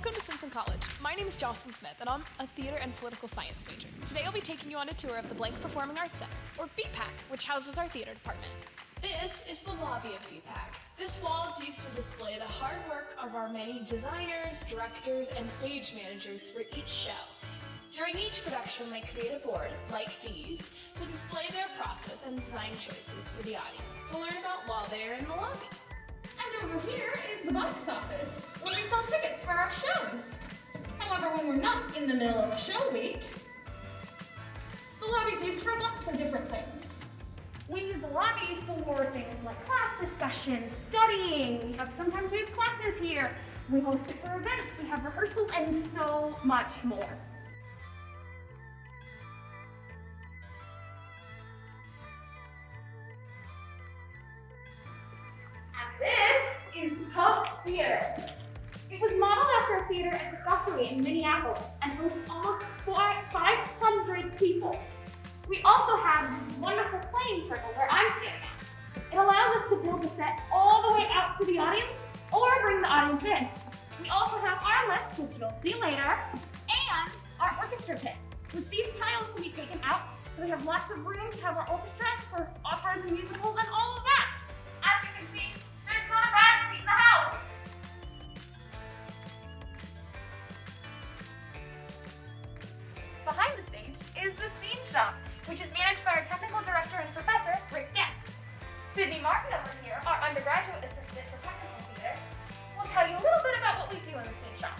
Welcome to Simpson College. My name is Jocelyn Smith, and I'm a theater and political science major. Today I'll be taking you on a tour of the Blank Performing Arts Center, or BPAC, which houses our theater department. This is the lobby of BPAC. This wall is used to display the hard work of our many designers, directors, and stage managers for each show. During each production, they create a board, like these, to display their process and design choices for the audience to learn about while they are in the lobby. And over here is the box office, where we sell tickets for our shows. However, when we're not in the middle of a show week, the lobby's used for lots of different things. We use the lobby for things like class discussions, studying. Sometimes we have classes here. We host it for events, we have rehearsals, and so much more. Is Puck Theater. It was modeled after a theater at the Guthrie in Minneapolis and hosts almost 500 people. We also have this wonderful playing circle where I'm standing at. It allows us to build the set all the way out to the audience or bring the audience in. We also have our lift, which you'll see later, and our orchestra pit, which these tiles can be taken out, so we have lots of room to have our orchestra for operas and musicals and all of that. As you can see, there's not a bad seat in the house. Behind the stage is the scene shop, which is managed by our technical director and professor, Rick Getz. Sydney Martin over here, our undergraduate assistant for technical theater, will tell you a little bit about what we do in the scene shop.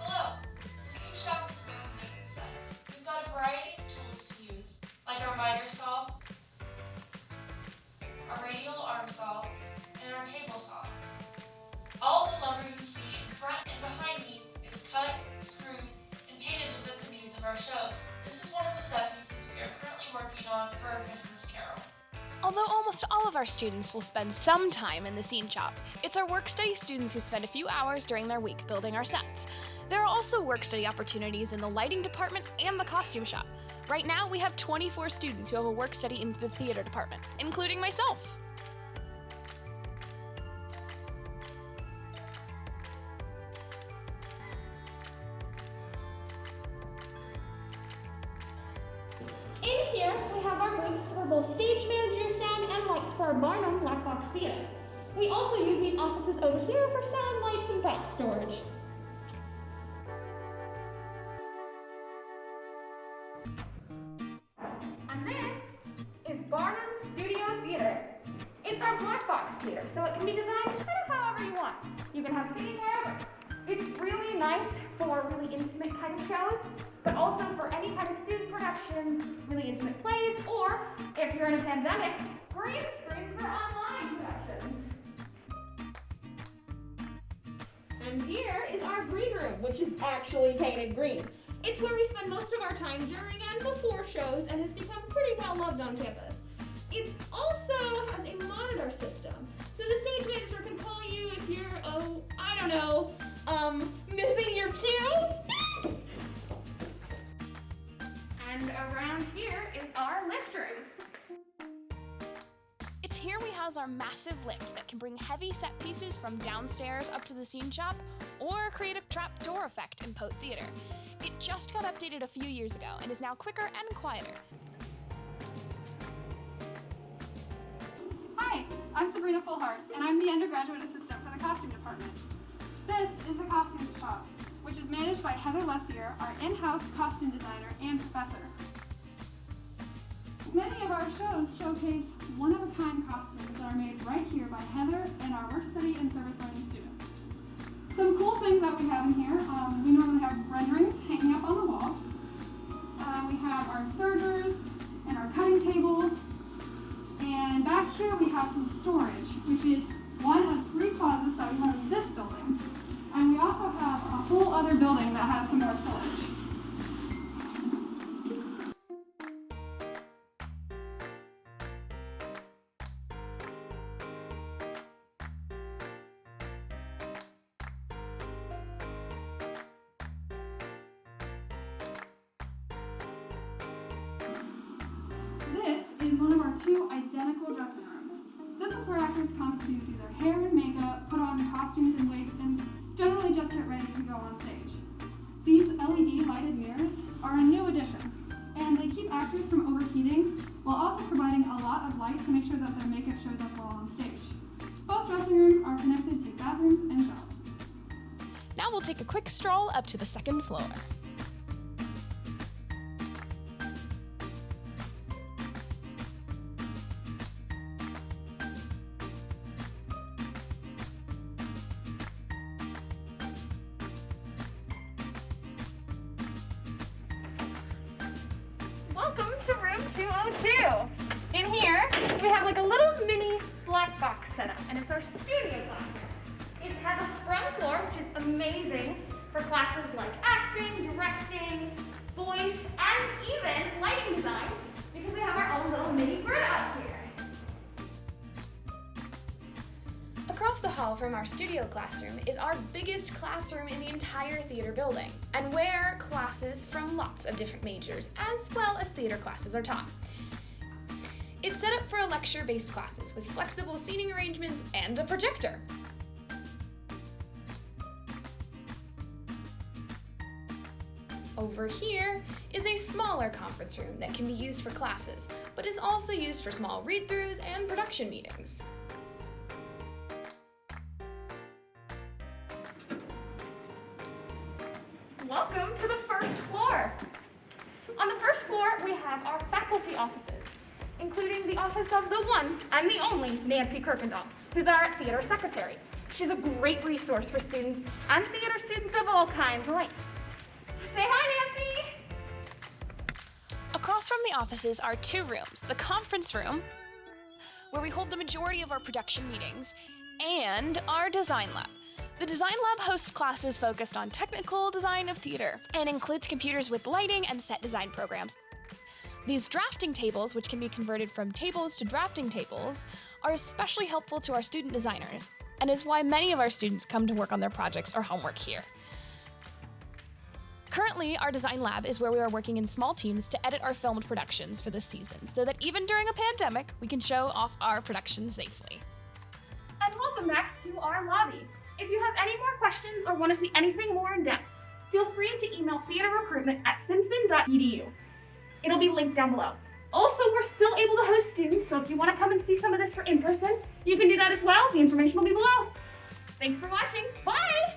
Hello, the scene shop is where we make the sets. We've got a variety of tools to use, like our miter saw, our radial arm saw, and our table saw. All the lumber you see in front and behind me is cut, screwed, and painted to fit the needs of our shows. This is one of the set pieces we are currently working on for A Christmas Carol. Although almost all of our students will spend some time in the scene shop, it's our work-study students who spend a few hours during their week building our sets. There are also work-study opportunities in the lighting department and the costume shop. Right now, we have 24 students who have a work-study in the theater department, including myself. In here, we have our booths for both stage manager, sound, and lights for our Barnum Black Box Theater. We also use these offices over here for sound, lights, and box storage. And this is Barnum's Studio Theater. It's our black box theater, so it can be designed kind of however you want. You can have seating wherever. It's really nice for really intimate kind of shows, but also for any kind of student productions, really intimate plays, or if you're in a pandemic, green screens for online productions. And here is our green room, which is actually painted green. It's where we spend most of our time during and before shows and has become pretty well loved on campus. It also has a monitor system, so the stage manager can call you if you're, I don't know, missing your cue. And around here is our lift room. It's here we house our massive lift that can bring heavy set pieces from downstairs up to the scene shop, or create a trapdoor effect in Pote Theater. It just got updated a few years ago and is now quicker and quieter. Hi, I'm Sabrina Fullhart, and I'm the undergraduate assistant for the costume department. This is the costume shop, which is managed by Heather Lessier, our in-house costume designer and professor. Many of our shows showcase one-of-a-kind costumes that are made right here by Heather and our work study and service learning students. Some cool things that we have in here, we normally have renderings hanging up on the wall. We have our sergers and our cutting table. And back here we have some storage, which is one of 3 closets that we have in this building. And we also have a whole other building that has some more storage. This is one of our 2 identical dressing rooms. This is where actors come to do their hair and makeup, put on costumes and wigs, and generally just get ready to go on stage. These LED lighted mirrors are a new addition, and they keep actors from overheating while also providing a lot of light to make sure that their makeup shows up well on stage. Both dressing rooms are connected to bathrooms and showers. Now we'll take a quick stroll up to the second floor. Welcome to room 202. In here, we have like a little mini black box setup, and it's our studio classroom. It has a sprung floor, which is amazing for classes like acting, directing, voice, and even lighting design, because we have our own little mini grid up here. Across the hall from our studio classroom is our biggest classroom in the entire theater building, and where classes from lots of different majors, as well as theater classes, are taught. It's set up for lecture-based classes with flexible seating arrangements and a projector. Over here is a smaller conference room that can be used for classes, but is also used for small read-throughs and production meetings. Welcome to the first floor. On the first floor, we have our faculty offices, including the office of the one and the only Nancy Kirkendall, who's our theater secretary. She's a great resource for students and theater students of all kinds alike. Say hi, Nancy! Across from the offices are two rooms: the conference room, where we hold the majority of our production meetings, and our design lab. The design lab hosts classes focused on technical design of theater and includes computers with lighting and set design programs. These drafting tables, which can be converted from tables to drafting tables, are especially helpful to our student designers, and is why many of our students come to work on their projects or homework here. Currently, our design lab is where we are working in small teams to edit our filmed productions for this season, so that even during a pandemic, we can show off our productions safely. And welcome back to our lobby. If you have any more questions or want to see anything more in depth, feel free to email theaterrecruitment@simpson.edu. It'll be linked down below. Also, we're still able to host students, so if you want to come and see some of this in person, you can do that as well. The information will be below. Thanks for watching. Bye!